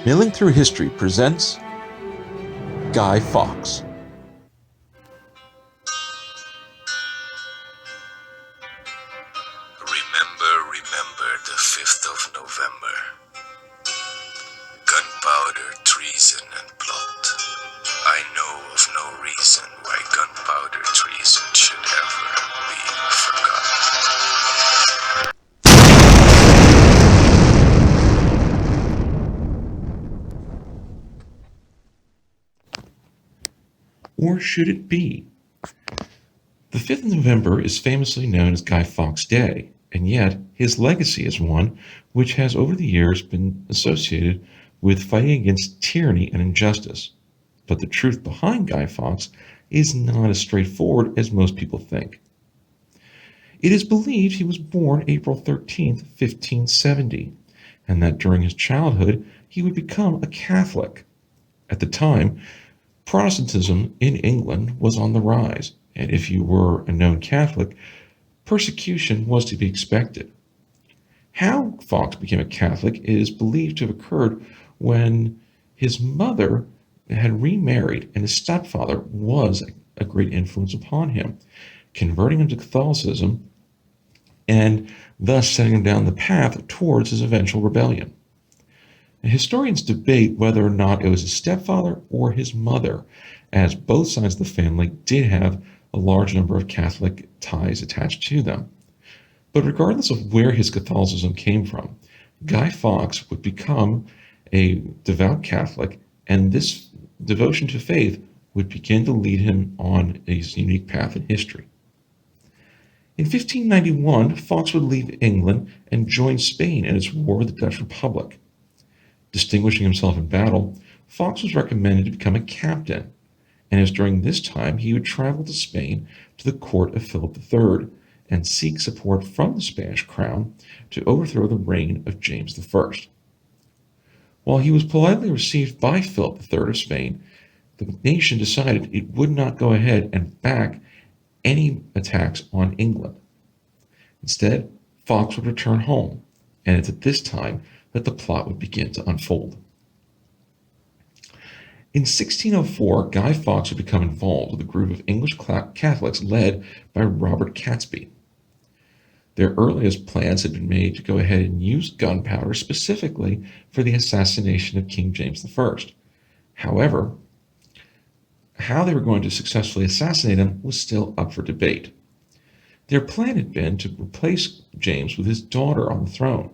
Milling Through History presents Guy Fawkes. Remember the 5th of November. Gunpowder, treason, and plot. I know of no reason why gunpowder treason should ever be forgotten. Or should it be? The 5th of November is famously known as Guy Fawkes Day, and yet his legacy is one which has over the years been associated with fighting against tyranny and injustice. But the truth behind Guy Fawkes is not as straightforward as most people think. It is believed he was born April 13th, 1570, and that during his childhood he would become a Catholic. At the time, Protestantism in England was on the rise, and if you were a known Catholic, persecution was to be expected. How Fawkes became a Catholic is believed to have occurred when his mother had remarried and his stepfather was a great influence upon him, converting him to Catholicism and thus setting him down the path towards his eventual rebellion. And historians debate whether or not it was his stepfather or his mother, as both sides of the family did have a large number of Catholic ties attached to them. But regardless of where his Catholicism came from, Guy Fawkes would become a devout Catholic, and this devotion to faith would begin to lead him on a unique path in history. In 1591, Fawkes would leave England and join Spain in its war with the Dutch Republic. Distinguishing himself in battle, Fawkes was recommended to become a captain, and it was during this time he would travel to Spain to the court of Philip III and seek support from the Spanish crown to overthrow the reign of James I. While he was politely received by Philip III of Spain, the nation decided it would not go ahead and back any attacks on England. Instead, Fawkes would return home, and it's at this time that the plot would begin to unfold. In 1604, Guy Fawkes would become involved with a group of English Catholics led by Robert Catesby. Their earliest plans had been made to go ahead and use gunpowder specifically for the assassination of King James I. However, how they were going to successfully assassinate him was still up for debate. Their plan had been to replace James with his daughter on the throne,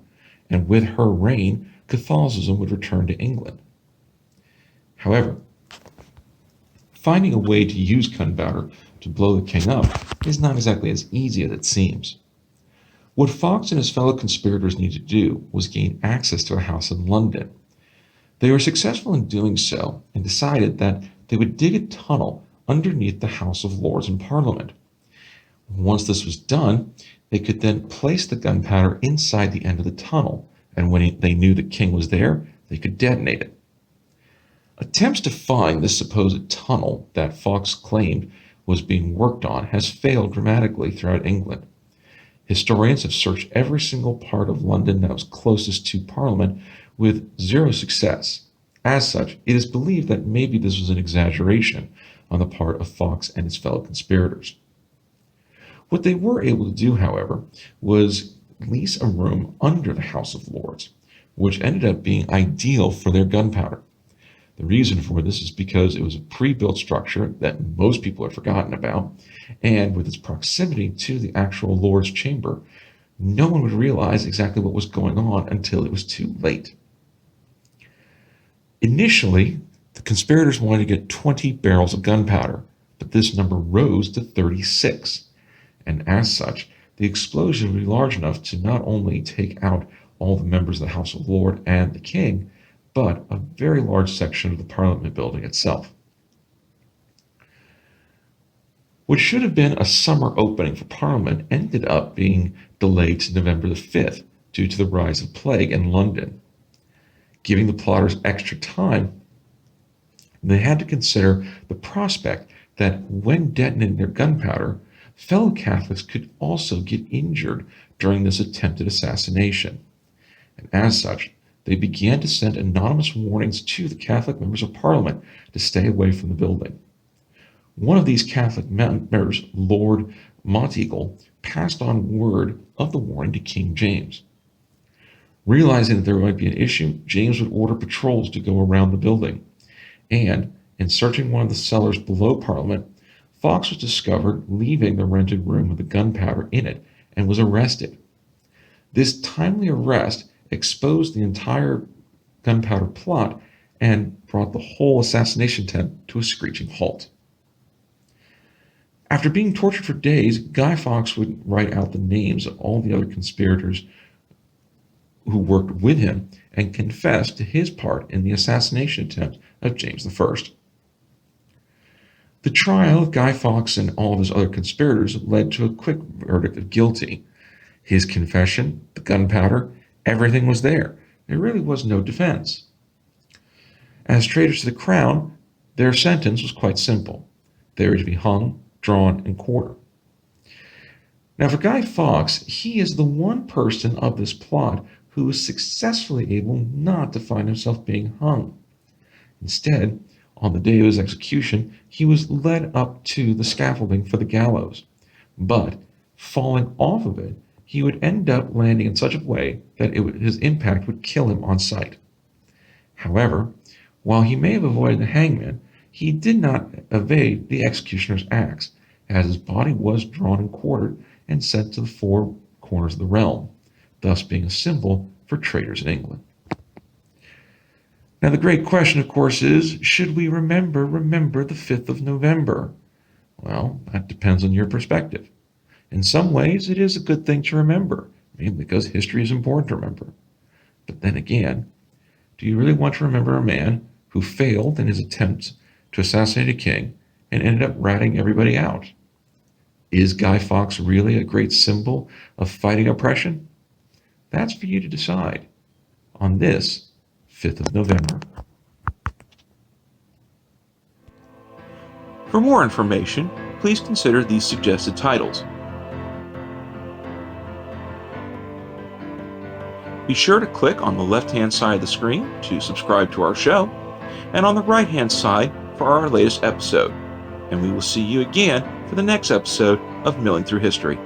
and with her reign, Catholicism would return to England. However, finding a way to use gunpowder to blow the king up is not exactly as easy as it seems. What Fawkes and his fellow conspirators needed to do was gain access to a house in London. They were successful in doing so and decided that they would dig a tunnel underneath the House of Lords in Parliament. Once this was done, they could then place the gunpowder inside the end of the tunnel, and when they knew the king was there, they could detonate it. Attempts to find this supposed tunnel that Fawkes claimed was being worked on has failed dramatically throughout England. Historians have searched every single part of London that was closest to Parliament with zero success. As such, it is believed that maybe this was an exaggeration on the part of Fawkes and his fellow conspirators. What they were able to do, however, was lease a room under the House of Lords, which ended up being ideal for their gunpowder. The reason for this is because it was a pre-built structure that most people have forgotten about, and with its proximity to the actual Lord's chamber, no one would realize exactly what was going on until it was too late. Initially, the conspirators wanted to get 20 barrels of gunpowder, but this number rose to 36. And as such, the explosion would be large enough to not only take out all the members of the House of Lords and the king, but a very large section of the Parliament building itself. What should have been a summer opening for Parliament ended up being delayed to November the 5th due to the rise of plague in London. Giving the plotters extra time, they had to consider the prospect that when detonating their gunpowder, fellow Catholics could also get injured during this attempted assassination. And as such, they began to send anonymous warnings to the Catholic members of Parliament to stay away from the building. One of these Catholic members, Lord Monteagle, passed on word of the warning to King James. Realizing that there might be an issue, James would order patrols to go around the building, and in searching one of the cellars below Parliament, Fawkes was discovered leaving the rented room with the gunpowder in it and was arrested. This timely arrest exposed the entire Gunpowder Plot and brought the whole assassination attempt to a screeching halt. After being tortured for days, Guy Fawkes would write out the names of all the other conspirators who worked with him and confess to his part in the assassination attempt of James I. The trial of Guy Fawkes and all of his other conspirators led to a quick verdict of guilty. His confession, the gunpowder, everything was there. There really was no defense. As traitors to the crown, their sentence was quite simple. They were to be hung, drawn, and quartered. Now for Guy Fawkes, he is the one person of this plot who was successfully able not to find himself being hung. Instead, on the day of his execution, he was led up to the scaffolding for the gallows. But, falling off of it, he would end up landing in such a way that his impact would kill him on sight. However, while he may have avoided the hangman, he did not evade the executioner's axe, as his body was drawn and quartered and sent to the four corners of the realm, thus being a symbol for traitors in England. Now the great question, of course, is, should we remember the 5th of November? Well, that depends on your perspective. In some ways, it is a good thing to remember, mainly because history is important to remember. But then again, do you really want to remember a man who failed in his attempts to assassinate a king and ended up ratting everybody out? Is Guy Fawkes really a great symbol of fighting oppression? That's for you to decide on this 5th of November. For more information, please consider these suggested titles. Be sure to click on the left-hand side of the screen to subscribe to our show, and on the right-hand side for our latest episode. And we will see you again for the next episode of Milling Through History.